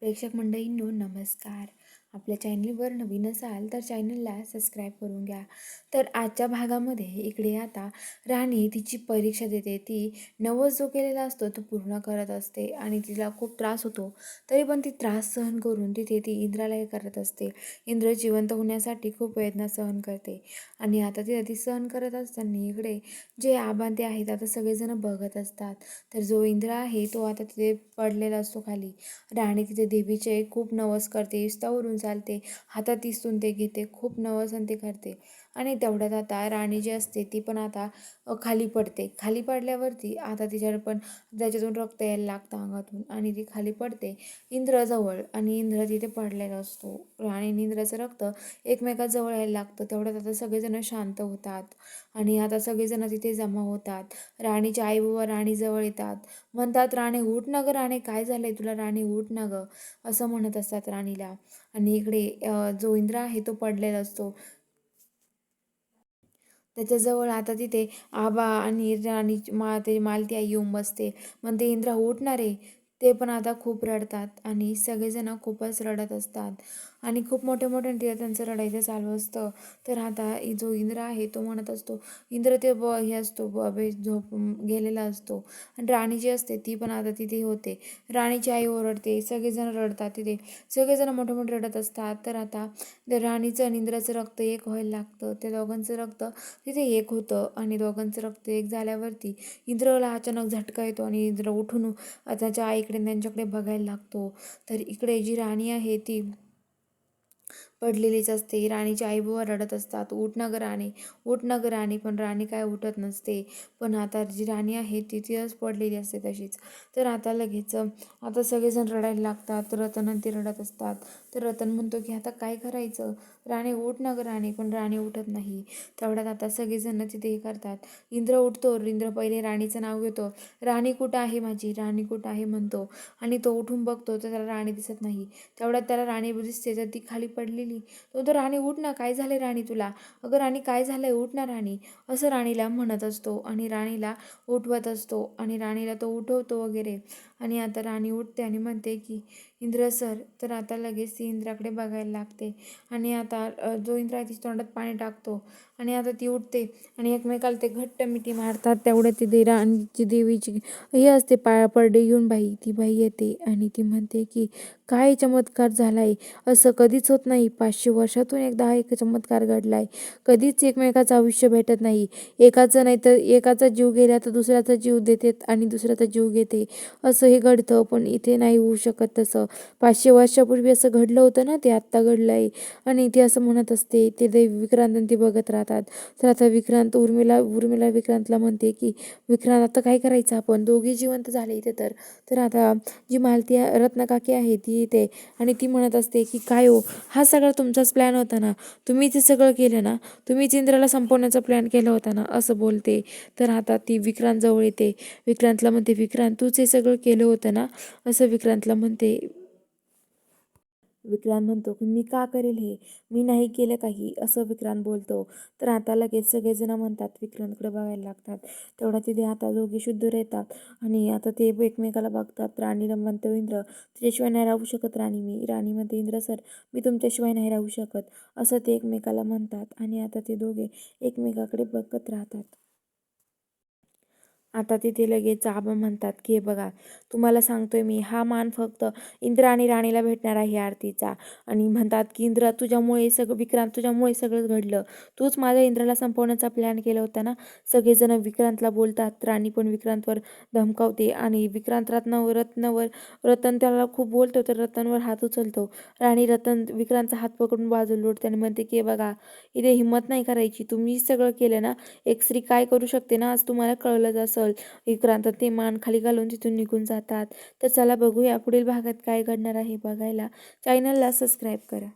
प्रेक्षक मंडळींनो नमस्कार. आपल्या चॅनलवर नवीन असाल तर चॅनलला सबस्क्राईब करून घ्या. तर आजच्या भागामध्ये इकडे आता राणी तिची परीक्षा देते. ती नवस जो केलेला असतो तो पूर्ण करत असते आणि तिला खूप त्रास होतो. तरी पण ती त्रास सहन करून तिथे ती इंद्राला हे करत असते. इंद्र जिवंत होण्यासाठी खूप वेदना सहन करते आणि आता ती सहन करत असताना इकडे जे आबांते आहेत आता सगळेजण बघत असतात. तर जो इंद्र आहे तो आता तिथे पडलेला असतो खाली. राणी तिथे देवीचे खूप नवस करते, विस्तावरून चालते, हातात दिसून ते घेते, खूप नवस आणि ते करते. आणि तेवढ्यात आता राणी जी असते ती पण आता खाली पडते. खाली पडल्यावरती आता तिच्यावर पण त्याच्यातून रक्त यायला लागतं अंगातून आणि ती खाली पडते इंद्राजवळ आणि इंद्र तिथे पडलेला असतो. राणी आणि इंद्राचं रक्त एकमेकाजवळ यायला लागतं. तेवढ्यात आता सगळेजण शांत होतात आणि आता सगळेजण तिथे जमा होतात. राणीचे आई बाबा राणीजवळ येतात, म्हणतात, "राणे उठ ना गं राणे, काय झालंय तुला राणे, उठ ना गं," असं म्हणत असतात राणीला. आणि इकडे जो इंद्र आहे तो पडलेला असतो. त्याच्याजवळ आता तिथे आबा आणि राणी ते मालती आई येऊन बसते. म्हणते, "इंद्रा उठ ना रे." ते पण आता खूप रडतात आणि सगळेजण खूपच रडत असतात आणि खूप मोठे मोठे ते त्यांचं रडायचं चालू असतं. तर आता जो इंद्र आहे तो म्हणत असतो, इंद्र ते हे असतो झोप गेलेला असतो आणि राणी जी असते ती पण आता तिथे होते. राणीची आई ओरडते, सगळेजण रडतात तिथे, सगळेजण मोठे मोठे रडत असतात. तर आता राणीचं आणि इंद्राचं रक्त एक व्हायला लागतं. त्या दोघांचं रक्त तिथे एक होतं आणि दोघांचं रक्त एक झाल्यावरती इंद्रला अचानक झटका येतो आणि इंद्र उठून त्याच्या आईकडे त्यांच्याकडे बघायला लागतो. तर इकडे जी राणी आहे ती पडलेलीच असते. राणीची आई बुवा रडत असतात, "उठ ना गं राणी, उठ ना गं राणी." पण राणी काय उठत नसते. पण आता जी राणी आहे ती तिथंच पडलेली असते तशीच. तर आता लगेच आता सगळेजण रडायला लागतात. रतन आणि ते रडत असतात. तर रतन म्हणतो की आता काय करायचं, राणी उठ ना गं राणी. पण राणी उठत नाही. तेवढ्यात आता सगळेजण तिथे हे करतात. इंद्र उठतो. इंद्र पहिले राणीचं नाव घेतो, "राणी कुठं आहे माझी, राणी कुठं आहे," म्हणतो आणि तो उठून बघतो तर त्याला राणी दिसत नाही. तेवढ्यात त्याला राणी दिसते तर ती खाली पडलेली. तो राणी उठ ना, काय झालंय राणी तुला, अगं राणी काय झालंय, उठ ना राणी, असं राणीला म्हणत असतो आणि राणीला उठवत असतो आणि राणीला तो उठवतो वगैरे. आणि आता राणी उठते आणि म्हणते की इंद्र सर. तर आता लगेच ती इंद्राकडे बघायला लागते आणि आता जो इंद्र आहे तिच्या तोंडात पाणी टाकतो आणि आता ती उठते आणि एकमेकाला ते घट्ट मिठी मारतात. तेवढ्या ती राणीची देवीची हे असते पडडे घेऊन ती बाई येते आणि ती म्हणते की काय चमत्कार झालाय, असं कधीच होत नाही. 500 वर्षातून एकदा हा एक चमत्कार घडलाय. कधीच एकमेकाचं आयुष्य भेटत नाही. एकाचं नाही तर एकाचा जीव गेला तर दुसऱ्याचा जीव देते आणि दुसऱ्याचा जीव घेते, असं हे घडतं. पण इथे नाही होऊ शकत तसं. 500 वर्षापूर्वी असं घडलं होतं ना, ते आत्ता घडलंय. आणि ती असं म्हणत असते. ते विक्रांत आणि ते बघत राहतात. तर आता विक्रांत उर्मिला विक्रांतला म्हणते की विक्रांत आता काय करायचं आपण, दोघे जिवंत झाले इथे. तर आता जी मालती रत्नकाकी आहे ती येते आणि ती म्हणत असते की काय हो, हा सगळा तुमचाच प्लॅन होता ना, तुम्ही ते सगळं केलं ना, तुम्हीच इंद्राला संपवण्याचा प्लॅन केला होता ना, असं बोलते. तर आता ती विक्रांत जवळ येते. विक्रांतला म्हणते, विक्रांत तूच हे सगळं केलं होतं ना, असं विक्रांतला म्हणते. विक्रांत म्हणतो की मी का करेल हे, मी नाही केलं काही, असं विक्रांत बोलतो. तर आता लगेच सगळेजण म्हणतात विक्रांतकडे बघायला लागतात. तेवढा तिथे आता दोघे शुद्ध येतात आणि आता ते एकमेकाला बघतात. राणीला म्हणतो इंद्र, तुझ्याशिवाय नाही राहू शकत राणी मी. राणी म्हणते, इंद्र सर मी तुमच्याशिवाय नाही राहू शकत, असं ते एकमेकाला म्हणतात आणि आता ते दोघे एकमेकाकडे बघत राहतात. आता तिथे लगेच आबा म्हणतात की हे बघा, तुम्हाला सांगतोय मी, हा मान फक्त इंद्र आणि राणीला भेटणार आहे आरतीचा. आणि म्हणतात की इंद्र तुझ्यामुळे सगळं, विक्रांत तुझ्यामुळे सगळं घडलं, तूच माझ्या इंद्राला संपवण्याचा प्लॅन केला होता ना. सगळेजण विक्रांतला बोलतात. राणी पण विक्रांतवर धमकावते आणि विक्रांत रतन त्याला खूप बोलतो तर रतनवर हात उचलतो. राणी विक्रांतचा हात पकडून बाजूला ओढते आणि म्हणते की हे बघा, इथे हिंमत नाही करायची, तुम्ही सगळं केलं ना, एक स्त्री काय करू शकते ना, आज तुम्हाला कळलंच असेल. विक्रांत ते मान खाली घालून तिथून निघून जातात. तर चला बघूया पुढील भागात काय घडणार आहे. बघायला चॅनलला सबस्क्राईब करा.